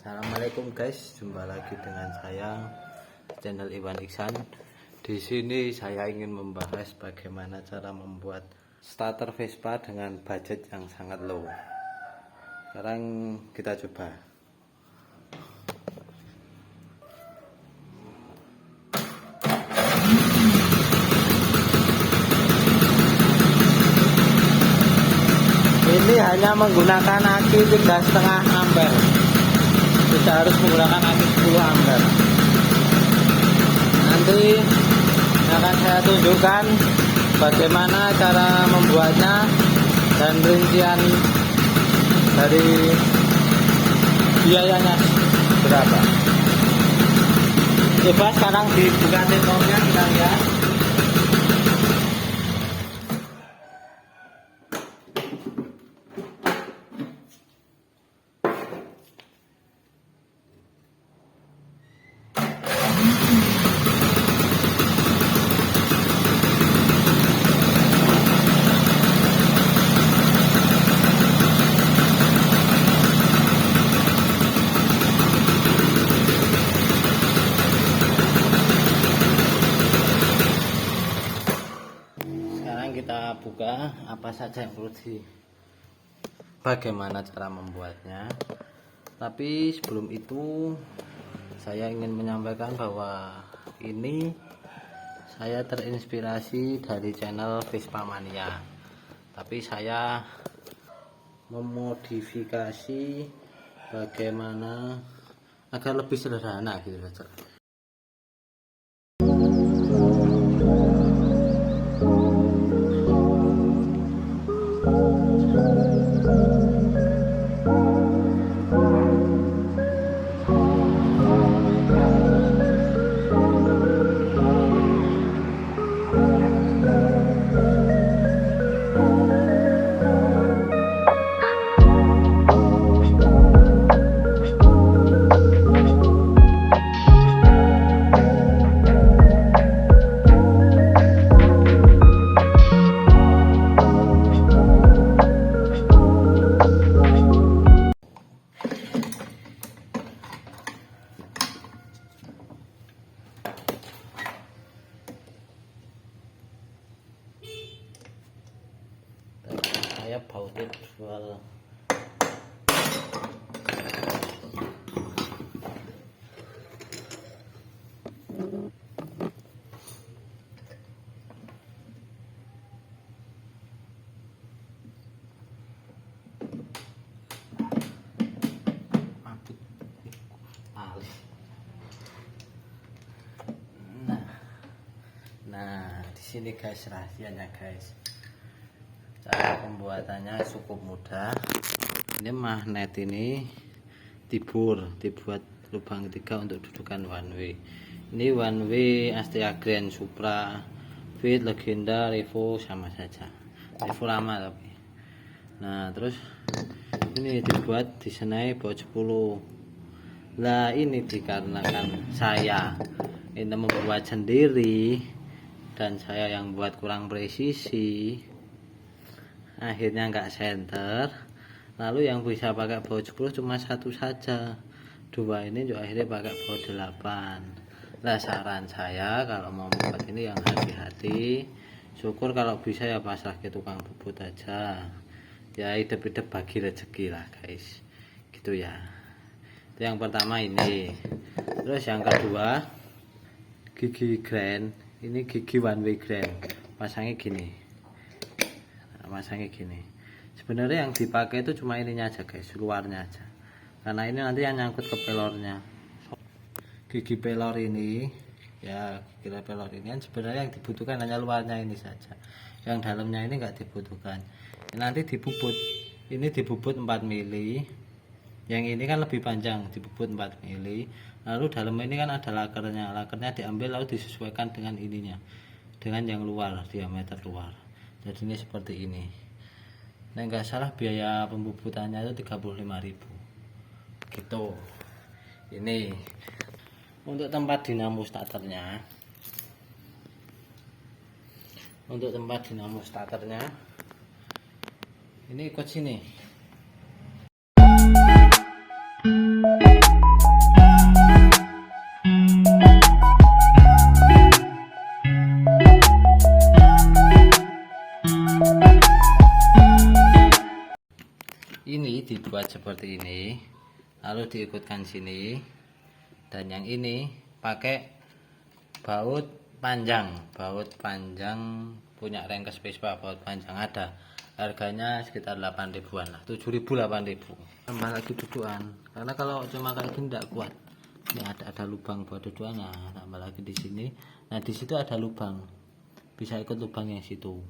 Assalamualaikum guys, jumpa lagi dengan saya channel Iwan Iksan. Di sini saya ingin membahas bagaimana cara membuat starter Vespa dengan budget yang sangat low. Sekarang kita coba. Ini hanya menggunakan aki 3,5 ampere. Tidak harus menggunakan aki 10 ampere. Nanti akan saya tunjukkan bagaimana cara membuatnya dan rincian dari biayanya berapa. Coba sekarang dibuka tekornya, kita lihat. Kita buka apa saja yang perlu bagaimana cara membuatnya. Tapi sebelum itu saya ingin menyampaikan bahwa ini saya terinspirasi dari channel Vespa Mania, tapi saya memodifikasi bagaimana agar lebih sederhana gitu saja. Saya bautnya jual nah di sini guys rahasianya guys. Cara pembuatannya cukup mudah. Ini magnet ini dibuat lubang 3 untuk dudukan one way. Ini one way Astrea Grand Supra, Fit, Legenda, Revo sama saja. Revo lama tapi. Nah terus ini dibuat disenai baut 10. Nah ini dikarenakan saya ini membuat sendiri dan saya yang buat kurang presisi, akhirnya nggak center. Lalu yang bisa pakai baut 10 cuma satu saja, dua ini juga akhirnya pakai baut 8. Nah saran saya kalau mau membuat ini yang hati-hati. Syukur kalau bisa ya pasrah ke tukang bubut aja, ya hidup-hidup bagi rezeki lah guys, gitu ya. Itu yang pertama ini. Terus yang kedua gigi grand, ini gigi one way grand, pasangnya gini. Masangnya gini. Sebenarnya yang dipakai itu cuma ininya aja guys, luarnya aja, karena ini nanti yang nyangkut ke pelornya. Gigi pelor ini ya, gigi pelor ini kan sebenarnya yang dibutuhkan hanya luarnya ini saja, yang dalamnya ini enggak dibutuhkan. Nanti dibubut, ini dibubut 4 mili, yang ini kan lebih panjang, dibubut 4 mili. Lalu dalam ini kan ada lakernya diambil lalu disesuaikan dengan ininya, dengan yang luar, diameter luar. Jadi ini seperti ini. Nah nggak salah biaya pembubutannya itu 35.000 gitu. Ini untuk tempat dinamo starternya. Ini ikut sini. dibuat seperti ini, lalu diikutkan sini, dan yang ini pakai baut panjang punya Rengkes Vespa. Baut panjang ada, harganya sekitar 8 ribuan lah, 7.000 8.000. Tambah lagi dudukan, karena kalau cuma kayak gini tidak kuat. Ini ada lubang buat dudukan, nah tambah lagi di sini. Nah di situ ada lubang, bisa ikut lubang yang situ.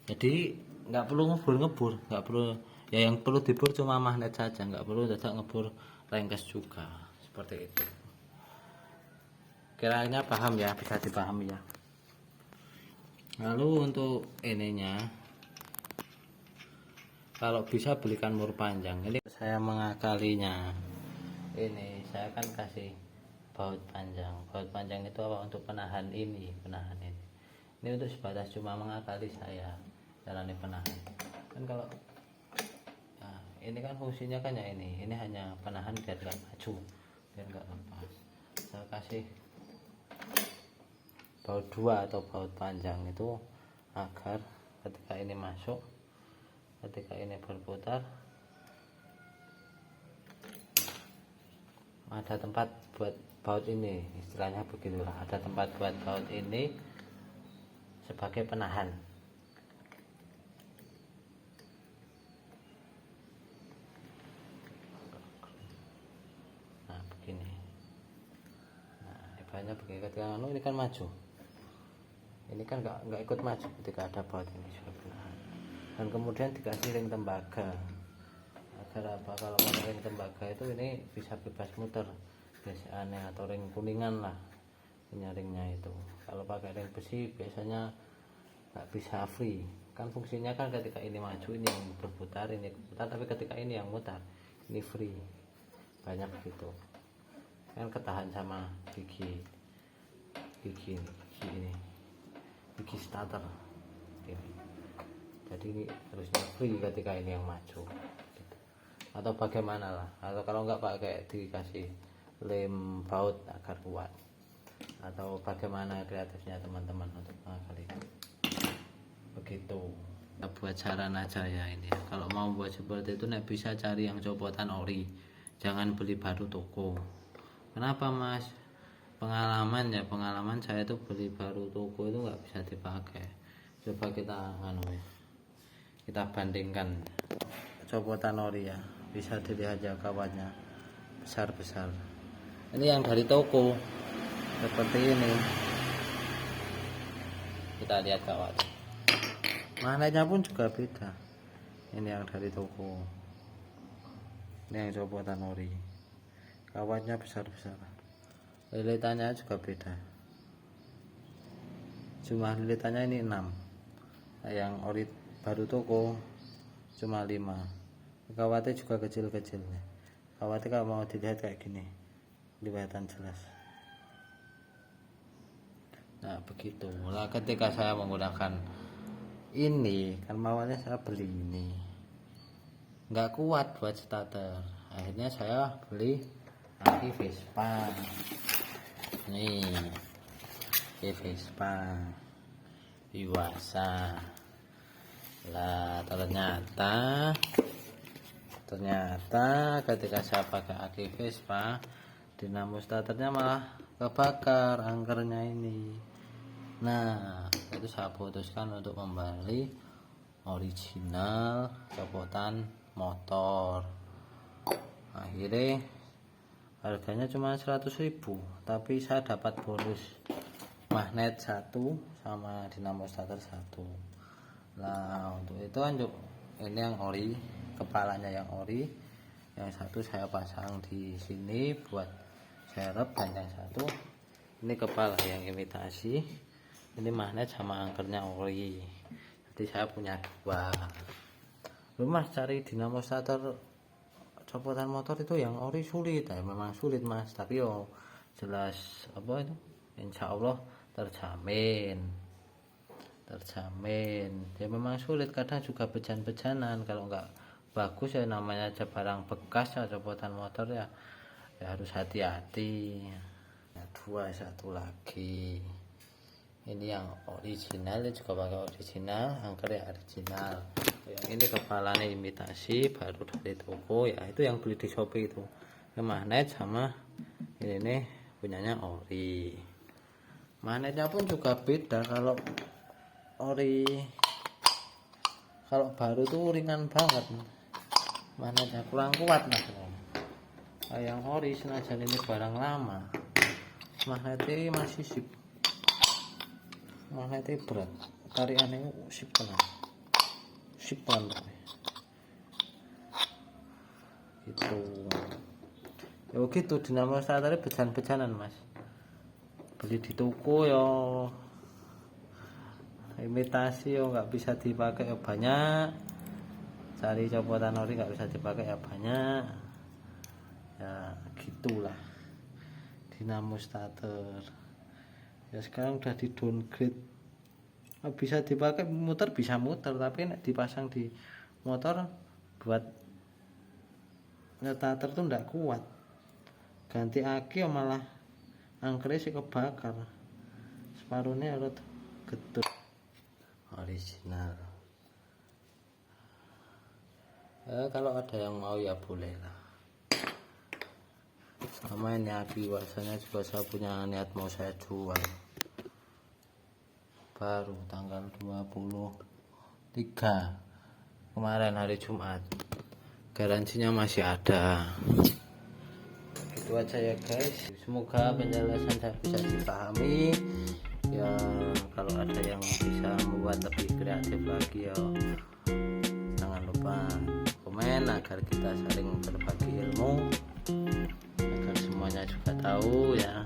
Jadi nggak perlu ngebur, nggak perlu ya, yang perlu dibur cuma magnet saja, nggak perlu dadak ngebur rengkes juga, seperti itu. Kiranya paham ya, bisa dipahami ya. Lalu untuk ininya, kalau bisa belikan mur panjang. Ini saya mengakalinya, ini saya kan kasih baut panjang. Baut panjang itu apa? Untuk penahan ini. Ini untuk sebatas cuma mengakali saya jalani penahan. Kan kalau nah, ini kan fungsinya kan ya ini hanya penahan biar nggak maju, biar nggak lepas. Saya kasih baut 2 atau baut panjang itu agar ketika ini masuk, ketika ini berputar, ada tempat buat baut ini, istilahnya begitulah, ada tempat buat baut ini sebagai penahan. Nah begini, nah ibaratnya begini, ketika ini kan maju, ini kan nggak ikut maju ketika ada baut ini sudah penahan. Dan kemudian dikasih ring tembaga, agar apa? Kalau pakai ring tembaga itu ini bisa bebas muter, biasanya, atau ring kuningan lah punya ringnya itu. Kalau pakai ring besi biasanya nggak bisa free, kan fungsinya kan ketika ini maju ini yang berputar, ini berputar, tapi ketika ini yang mutar ini free, banyak gitu kan, ketahan sama gigi starter ini. Jadi ini harusnya free ketika ini yang maju gitu. Atau bagaimana lah, atau kalau nggak pakai dikasih lem baut agar kuat, atau bagaimana kreatifnya teman-teman untuk mengakali itu. Begitu. Kita buat saran aja ya ini ya. Kalau mau buat seperti itu nek bisa cari yang copotan ori, jangan beli baru toko. Kenapa mas? Pengalaman saya itu beli baru toko itu nggak bisa dipakai. Coba kita kita bandingkan copotan ori ya, bisa dilihat ya kawatnya besar. Ini yang dari toko seperti ini, kita lihat kawat, magnetnya pun juga beda. Ini yang dari toko, ini yang copotan ori, kawatnya besar, lilitannya juga beda. Jumlah lilitannya ini 6, yang ori baru toko cuma 5. Kawatnya juga kecil-kecil. Kawatnya kalau mau dilihat kayak gini, kelihatan jelas. Nah begitu lah, ketika saya menggunakan ini kan, awalnya saya beli ini nggak kuat buat starter, akhirnya saya beli aki Vespa. Nih Vespa Iwasa lah. Ternyata ketika saya pakai aki Vespa, dinamo starternya malah kebakar angkernya ini. Nah itu saya putuskan untuk membeli original copotan motor. Akhirnya harganya cuma 100.000, tapi saya dapat bonus magnet 1 sama dinamo starter 1. Nah untuk itu lanjut, ini yang ori, kepalanya yang ori, yang satu saya pasang di sini buat serep, dan yang satu ini kepala yang imitasi, ini magnet sama angkernya ori. Jadi saya punya 2. Lu mas cari dinamo starter copotan motor itu yang ori sulit ya, memang sulit mas, tapi yo jelas apa itu, insya Allah terjamin ya. Memang sulit, kadang juga bejan-bejanan, kalau nggak bagus ya, namanya aja barang bekas ya copotan motor ya harus hati-hati. Nah, 1 lagi ini yang original, juga pakai original, angker ya original, Yang ini kepalanya imitasi baru dari toko ya, itu yang beli di Shopee itu. Ini magnet sama ini punyanya ori. Magnetnya pun juga beda. Kalau ori, kalau baru tuh ringan banget, magnetnya kurang kuat mas. Yang ori senajan ini barang lama, magnetnya masih sip, magnetnya berat, tarikannya sip pelan gitu. Ya begitu, dinamo starter bejan-bejanan mas, beli di toko ya imitasi ya nggak bisa dipakai ya banyak, cari copotan ori nggak bisa dipakai ya banyak, ya gitulah dinamo starter. Ya sekarang udah di downgrade, bisa dipakai muter, bisa muter, tapi nek dipasang di motor buat starter tuh nggak kuat. Ganti aki ya malah angkernya sih kebakar, separuhnya harus getut. Original. Kalau ada yang mau ya boleh lah. Sama ini aki biasanya juga saya punya niat mau saya jual. Baru tanggal 23 kemarin hari Jumat, garansinya masih ada. Itu aja ya guys, semoga penjelasan saya bisa dipahami ya. Kalau ada yang bisa membuat lebih kreatif lagi ya jangan lupa komen agar kita saling berbagi ilmu, agar semuanya juga tahu ya.